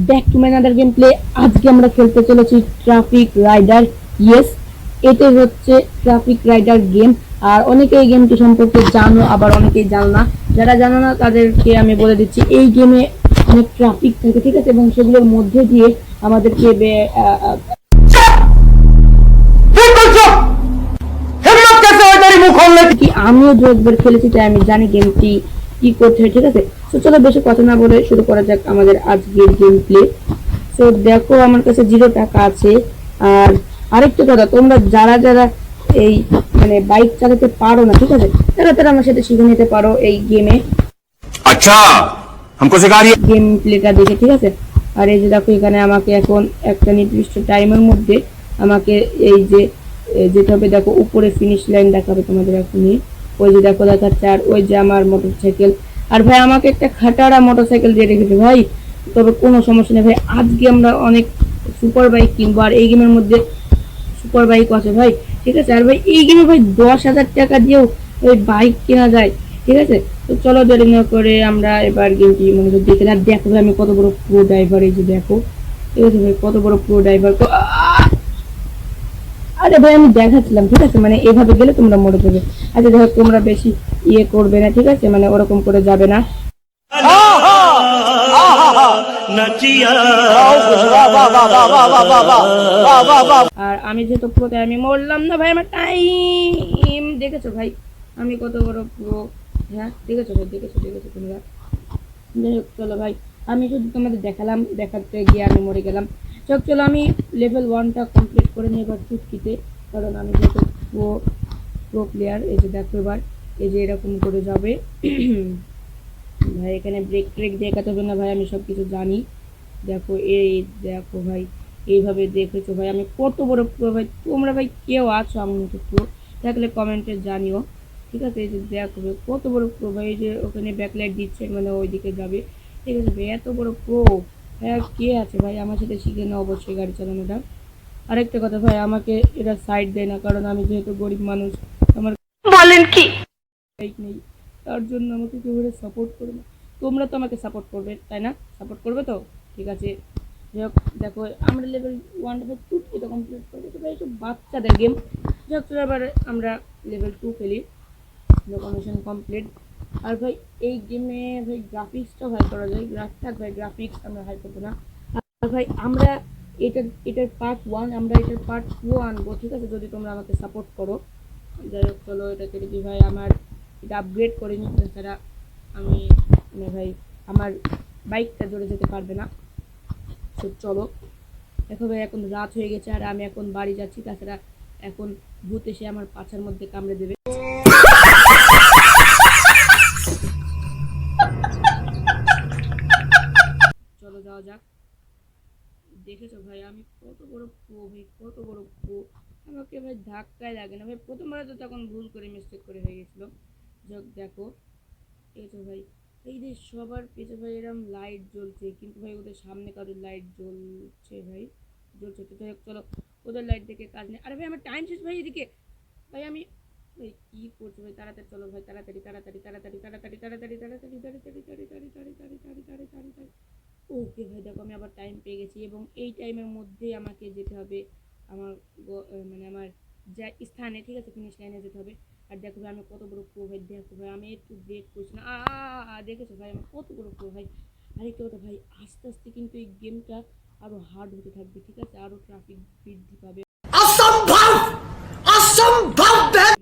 Back to my another game play. আজকে আমরা খেলতে চলেছি ট্রাফিক রাইডার। ইয়েস, এটা হচ্ছে ট্রাফিক রাইডার গেম। আর অনেকে এই গেমটি সম্পর্কে জানো, আবার অনেকেই জানো না। যারা জানো না তাদেরকে আমি বলে দিচ্ছি, এই গেমে অনেক ট্রাফিক থাকে, ঠিক আছে, এবং সেগুলোর মধ্যে দিয়ে আমাদেরকে আমিও দু একবার খেলেছি, তাই আমি জানি গেমটি কি করতে হয়, ঠিক আছে। তো চলো বেশি কথা না বলে শুরু করা যাক আমাদের আজকের গেম প্লে। তো দেখো আমার কাছে 0 টাকা আছে। আর আরেকটা কথা, তোমরা যারা যারা এই মানে বাইক চালাতে পারো না, ঠিক আছে, তারা তারা আমার সাথে শিখে নিতে পারো এই গেমে। আচ্ছা, हमको सिखा रही है গেম প্লেটা দেখে, ঠিক আছে। আর এই যে দেখো, এখানে আমাকে এখন একটা নির্দিষ্ট টাইমের মধ্যে আমাকে এই যে যেতে হবে। দেখো উপরে ফিনিশ লাইন দেখাবে তোমাদের এখনই। ওই যে দেখো দেখাচ্ছে, আর ওই যে আমার মোটরসাইকেল। আর ভাই আমাকে একটা খাটারা মোটরসাইকেল দিয়ে রেখেছে ভাই, তবে কোনো সমস্যা নেই ভাই। আজকে আমরা অনেক সুপার বাইক কিনবো, আর এই গেমের মধ্যে সুপার বাইক আছে ভাই, ঠিক আছে। আর ভাই এই গেমে ভাই 10,000 টাকা দিয়েও ওই বাইক কেনা যায়, ঠিক আছে। তো চলো দেরি না করে আমরা এবার গেমটি মনোযোগ দিয়ে খেলি। আর দেখো ভাই আমি কত বড় প্রো ড্রাইভার, এই যে দেখো, ঠিক আছে ভাই, কত বড় প্রো ড্রাইভার। আরে ভাই আমি দেখাচ্ছিলাম, ঠিক আছে, মানে এভাবে গেলে তোমরা মরে যাবে। আচ্ছা দেখো, তোমরা বেশি ইয়ে করবে না, ঠিক আছে, মানে ওরকম করে যাবে না। আর আমি যেহেতু প্রো, তাই আমি মরলাম না ভাই। আমার টাইম দেখেছো ভাই, আমি কত বড় প্রো। হ্যাঁ দেখেছো ভাই, দেখেছো দেখেছো তোমরা। যাই হোক চলো ভাই, আমি শুধু তোমাদের দেখালাম, দেখাতে গিয়ে আমি মরে গেলাম। চলো আমি লেভেল 1টা কমপ্লিট করে নিই এবার চুটকিতে, কারণ আমি যেহেতু প্রো প্রো প্লেয়ার। এই যে দেখো এবার এই যে এরকম করে যাবে ভাই। এখানে ব্রেক ট্রেক দেখাতে হবে না ভাই, আমি সব কিছু জানি। দেখো এই দেখো ভাই, এইভাবে দেখেছো ভাই আমি কত বড় প্রো ভাই। তোমরা ভাই কেউ আছো আমার মতো প্রো থাকলে কমেন্টে জানিও, ঠিক আছে। এই যে দেখো ভাই কত বড় প্রো ভাই, এই যে ওখানে ব্যাকলাইট দিচ্ছে, মানে ওইদিকে যাবে, ঠিক আছে ভাই, এত বড় প্রো। হ্যাঁ কে আছে ভাই আমার সাথে শিখে না অবশ্যই গাড়ি চালানোটা। আরেকটা কথা ভাই, আমাকে এরা সাইড দেয় না, কারণ আমি যেহেতু গরিব মানুষ, আমার বলেন কি বাইক নেই, তার জন্য আমাকে কেউ সাপোর্ট করে না। তোমরা তো আমাকে সাপোর্ট করবে তাই না? সাপোর্ট করবে তো, ঠিক আছে। যাই হোক দেখো, আমরা লেভেল 1 ভাই টুটকিটা কমপ্লিট করবো, তো ভাই একটু বাচ্চাদের গেম। যাই হোক চলো এবার আমরা লেভেল 2 খেলি। Documentation complete. আর ভাই এই গেমে ভাই গ্রাফিক্সটাও হাই করা যায়, ভাই গ্রাফিক্স আমরা হাই করবো না। আর ভাই আমরা এটার পার্ট 1, আমরা এটার পার্ট 2 আনবো, ঠিক আছে, যদি তোমরা আমাকে সাপোর্ট করো। যাই হোক চলো এটাকে দেখি ভাই, আমার এটা আপগ্রেড করে নিই, তাছাড়া আমি মানে ভাই আমার বাইকটা জোরে যেতে পারবে না। তো চলো দেখো ভাই, এখন রাত হয়ে গেছে আর আমি এখন বাড়ি যাচ্ছি, তাছাড়া এখন ভূত এসে আমার পাছার মধ্যে কামড়ে দেবে। চলো যাওয়া যাক। দেখেছো ভাই আমি কত বড় প্রো ভাই, কত বড় প্রো। আমাকে ভাই ধাক্কায় লাগে না ভাই, প্রথমবার তো তখন ভুল করে মিস্টেক করে হয়ে গেছিল। যাক দেখো এই তো ভাই, এই যে সবার পেছনে ভাই এরকম লাইট জ্বলছে, কিন্তু ভাই ওদের সামনে কারোর লাইট জ্বলছে ভাই, জ্বলছে। তো যাই হোক চলো, ওদের লাইট দেখে কাজ নেই। আরে ভাই আমার টাইম শেষ ভাই, এদিকে ভাই আমি ভাই কি করছো ভাই, তাড়াতাড়ি চলো ভাই, তাড়াতাড়ি তাড়াতাড়ি তাড়াতাড়ি তাড়াতাড়ি তাড়াতাড়ি তাড়াতাড়ি তাড়াতাড়ি তাড়াতাড়ি তাড়াতাড়ি তাড়াতাড়ি তাড়াতাড়ি। ওকে ভাই দেখো আমি আবার টাইম পেয়ে গেছি, এবং এই টাইমের মধ্যেই আমাকে যেতে হবে আমার মানে আমার যা স্থানে, ঠিক আছে, ফিনিশ লাইনে যেতে হবে। আর দেখো ভাই আমি কত বড় প্রো ভাই, দেখো ভাই আমি একটু ব্রেক করছি না। দেখেছো ভাই আমি কত বড় প্রো ভাই। আরেকটা কথা ভাই, আস্তে আস্তে কিন্তু এই গেমটা আরো হার্ড হতে থাকবে, ঠিক আছে, আরো ট্রাফিক বৃদ্ধি পাবে, অসম্ভব অসম্ভব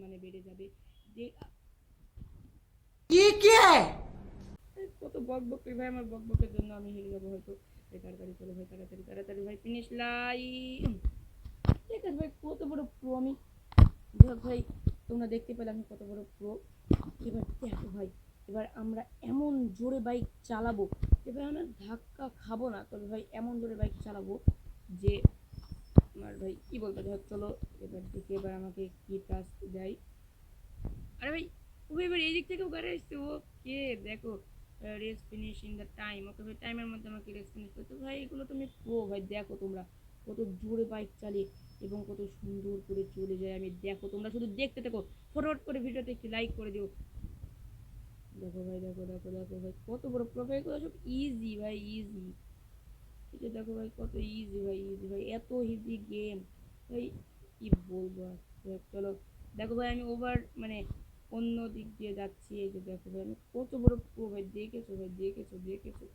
মানে বেড়ে যাবে। কত বক বক করি ভাই, আমার বক বকের জন্য আমি হেরে যাবো হয়তো। তাড়াতাড়ি চলো ভাই, তাড়াতাড়ি তাড়াতাড়ি ভাই, ফিনিশ লাইন। ঠিক আছে ভাই, কত বড় প্রো আমি। দেখ ভাই তোমরা দেখতে পেলে আমি কত বড় প্রো। এবার দেখো ভাই, এবার আমরা এমন জোরে বাইক চালাবো, এবার আমরা ধাক্কা খাবো না, তবে ভাই এমন জোরে বাইক চালাবো যে আমার ভাই কি বলবো। দেখ চলো এবার দেখি এবার আমাকে কি টাস্ক দেয়। আরে ভাই ও এবার এই দিক থেকেও গাড়ি আসছে, ও কে দেখো, race finish in the time. Okay ভাই টাইমের মধ্যে আমাকে রেস ফিনিশ করতে ভাই, এগুলো তুমি প্রো ভাই। দেখো তোমরা কত জোরে বাইক চালিয়ে এবং কত সুন্দর করে চলে যায় আমি, দেখো তোমরা শুধু দেখতে থাকো, ফরওয়ার্ড করে ভিডিওতে একটি লাইক করে দিও। দেখো ভাই দেখো দেখো দেখো ভাই কত বড় প্রো ভাই, এগুলো সব ইজি ভাই, ইজি। এই যে দেখো ভাই কত ইজি ভাই, ইজি ভাই, এত ইজি গেম ভাই, কি বলবো আর। চলো দেখো ভাই আমি ওভার মানে অন্য দিক দিয়ে যাচ্ছি। এই যে দেখো ভাই আমি কত বড় প্রো ভাই, দেখেছো ভাই, দেখেছো দেখেছো।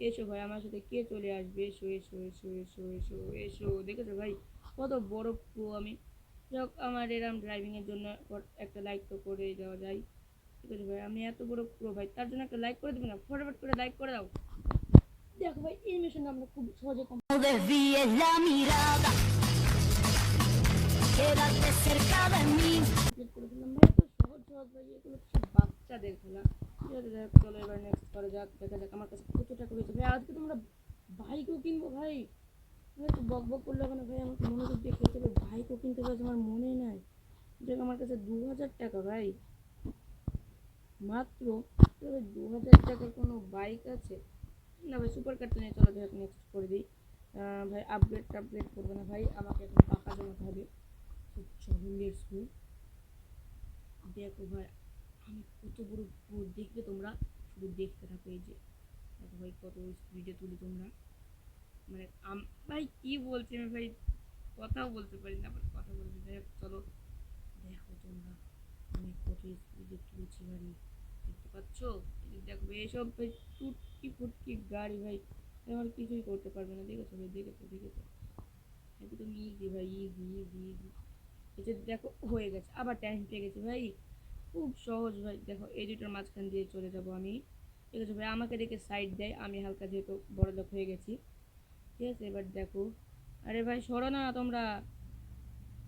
এসো ভাই আমার সাথে কে চলে আসবে, এসো এসো এসো এসো এসো এসো। দেখেছো ভাই কত বড় প্রো আমি। যাক আমার এরম ড্রাইভিং এর জন্য একটা লাইক তো করে দেওয়া যায়। ঠিক আছে ভাই, আমি এত বড় প্রো ভাই, তার জন্য একটা লাইক করে দেবে না, ফটাফট করে লাইক করে দাও। দেখো ভাই এই মিশনটা আমরা খুব সহজে Desvíes la mirada, quédate cerca de mí. Complete করে দিলাম ভাই। এত সহজ সহজ ভাই, এগুলো তো সব বাচ্চাদের খেলা। ঠিক আছে যাক, চলো এবার নেক্সট করে যাক, দেখা যাক আমার কাছে কত টাকা রয়েছে ভাই। আজকে তোমরা বাইকও কিনবো ভাই, ভাই তো বক বক করলে ওখানে ভাই, আমাকে মনোযোগ দিয়ে খেতে হবে। বাইকও কিনতে পারছে আমার মনে নাই। দেখ আমার কাছে 2000 টাকা ভাই মাত্র। 2000 টাকার কোনো বাইক আছে না ভাই? সুপার কারটা নিয়ে চলো যাক নেক্সট করে দিই। ভাই আপগ্রেড টাপগ্রেড করবে না ভাই, আমাকে এখন টাকা জমাতে হবে। তো চলো লেটস গো। দেখো ভাই আমি কত বড় পুরো, দেখবে তোমরা, শুধু দেখতে থাকো। এই যে দেখো ভাই কত স্পিডে তুলি তোমরা, মানে ভাই কি বলছি আমি ভাই, কথাও বলতে পারি না, আবার কথা বলতে। যাই হোক চলো দেখো তোমরা আমি কত স্পিডে তুলেছি গাড়ি, দেখতে পাচ্ছ? এই যে দেখো এইসব ভাই টুটকি ফুটকি গাড়ি ভাই, আমার কিছুই করতে পারবে না। দেখেছো ভাই, দেখেছো দেখেছো, একদম ইজি ভাই, ইজি ইজি ইজি। এই যে দেখো হয়ে গেছে, আবার টাইম পেয়ে গেছি ভাই, খুব সহজ ভাই। দেখো এই দুটোর মাঝখান দিয়ে চলে যাব আমি। ঠিক আছে ভাই, আমাকে দেখে সাইড দেয়, আমি হালকা যেহেতু বড় লোক হয়ে গেছি। ঠিক আছে এবার দেখো, আরে ভাই সরো না তোমরা।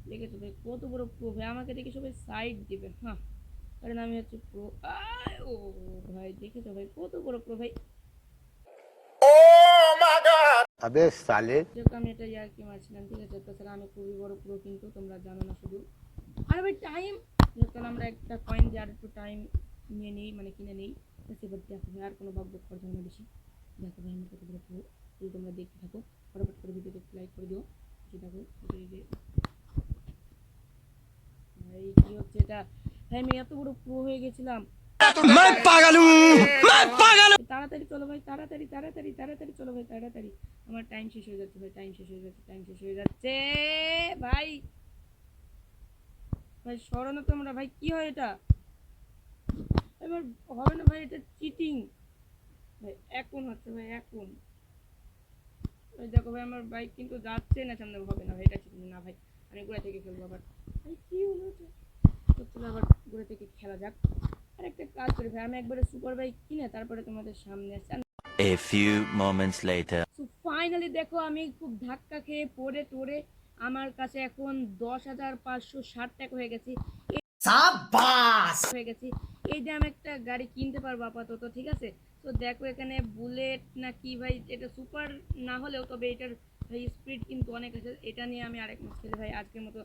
দেখেছো ভাই কত বড় প্রো ভাই, আমাকে দেখে সবাই সাইড দিবে, হ্যাঁ, কারণ আমি হচ্ছে প্রো। ও ভাই দেখেছো ভাই কত বড় প্রো ভাই। अबे साले যাক আমি এটা ইয়ার্কি মারছিলাম, ঠিক আছে? তাছাড়া আমি খুবই বড় প্রো কিন্তু তোমরা জানো না শুধু। আরে ভাই টাইম, তাহলে আমরা একটা কয়েন দিয়ে আর একটু টাইম নিয়ে নিই, মানে কিনে নিই। এবার দেখো ভাই আর কোনো বক বক করতে হবে না বেশি। দেখো ভাই আমি কত বড় প্রো, যদি তোমরা দেখতে থাকো ফটাফট করে ভিডিওতে লাইক করে দিও। যে দেখো এই যে ভাই কি হচ্ছে এটা, ভাই আমি এত বড় প্রো হয়ে গেছিলাম। তাড়াতাড়ি চলো ভাই, তাড়াতাড়ি তাড়াতাড়ি তাড়াতাড়ি চলো ভাই, তাড়াতাড়ি। আমার টাইম শেষ হয়ে যাচ্ছে ভাই, টাইম শেষ হয়ে যাচ্ছে, টাইম শেষ হয়ে যাচ্ছে ভাই। ভাই সরো না তোমরা ভাই, কি হয় এটা? এবার হবে না ভাই, এটা চিটিং ভাই। এখন হচ্ছে ভাই এখন। ভাই দেখো ভাই আমার বাইক কিন্তু যাচ্ছে না সামনে, হবে না ভাই, এটা চিটিং না ভাই। আমি গোড়া থেকে খেলবো আবার। ভাই কি হলো এটা? তো চলো আবার গোড়া থেকে খেলা যাক। আর একটা কাজ করি ভাই, আমি একবারে সুপার বাইক কিনে তারপরে তোমাদের সামনে আসছি। A few moments later. So finally দেখো আমি খুব ধাক্কা খেয়ে পড়ে টোরে আমার কাছে এখন 10,560 টাকা হয়ে গেছে, হয়ে গেছি। এই যে আমি একটা গাড়ি কিনতে পারবো আপাতত, ঠিক আছে? তো দেখো এখানে বুলেট না কি ভাই, এটা সুপার না হলেও তবে এটার ভাই স্পিড কিন্তু অনেক আছে। এটা নিয়ে আমি আরেক মাস খেলে ভাই আজকের মতো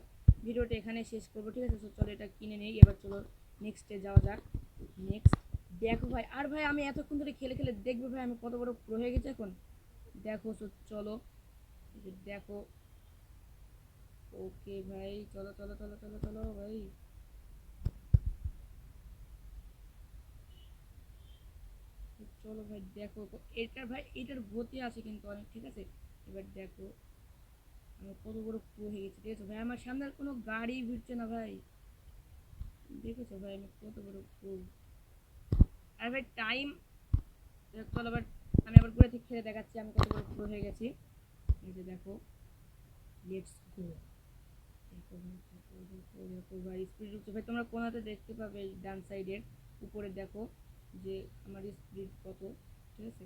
ভিডিওটা এখানে শেষ করবো, ঠিক আছে? তো চলো এটা কিনে নেই, এবার চলো নেক্সটে যাওয়া যাক। নেক্সট দেখো ভাই, আর ভাই আমি এতক্ষণ ধরে খেলে খেলে দেখবো ভাই আমি কত বড় প্রো হয়ে গেছি এখন। দেখো তো চলো দেখো। ওকে ভাই চলো চলো চলো চলো চলো ভাই। চলো ভাই দেখো এটা ভাই, এটার গতি আছে কিন্তু অনেক, ঠিক আছে? এবার দেখো আমি কত বড় প্রো হয়ে গেছি, ঠিক আছে ভাই? আমার সামনে আর কোনো গাড়ি ভিড়ছে না ভাই, দেখেছো ভাই আমি কত বড় প্রো। আর ভাই টাইম, চলো আবার আমি আবার ঘুরে থেকে খেলে দেখাচ্ছি আমি কত বড় প্রো হয়ে গেছি। এই যে দেখো লেটস গো। দেখো ভাই দেখো দেখো দেখো ভাই স্পিড উঠছে ভাই, তোমরা কোনাতে দেখতে পাবে ডান সাইডের উপরে দেখো যে আমার স্পিড কত, ঠিক আছে?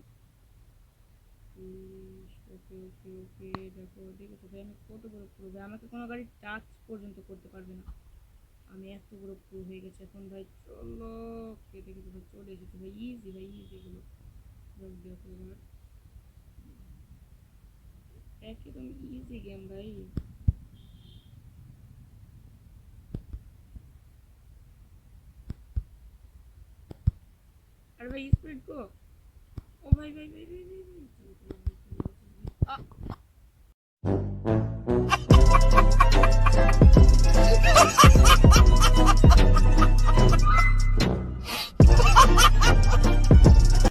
ওকে ওকে ওকে দেখো, দেখেছো ভাই আমি কত বড় প্রো ভাই, আমাকে কোনো গাড়ি টাচ পর্যন্ত করতে পারবে না, আমি এত বড় প্রো হয়ে গেছি এখন ভাই। চলো কে দেখেছো ভাই, চলে এসেছে ভাই, ইজি ভাই ইজি এগুলো। দেখো এবার একদম ইজি গেম ভাই। আর ভাই স্পিড গো, ও ভাই ভাই ভাই ভাই ভাই ভাই, চলো চলো ভাই, চলো চলো ভাই।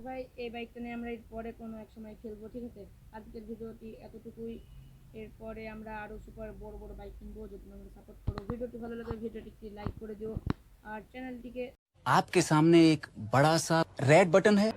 ভাই এই বাইকটা নিয়ে আমরা এর পরে কোনো এক সময় খেলবো, ঠিক আছে? আজকের ভিডিওটি এতটুকুই। এরপরে আমরা আরও সুপার বড় বড় বাইক কিনবো, যদি তোমরা সাপোর্ট করো। ভিডিওটি ভালো লাগে ভিডিওটিকে লাইক করে দিও, আর চ্যানেলটিকে आपके सामने एक बड़ा सा रेड बटन है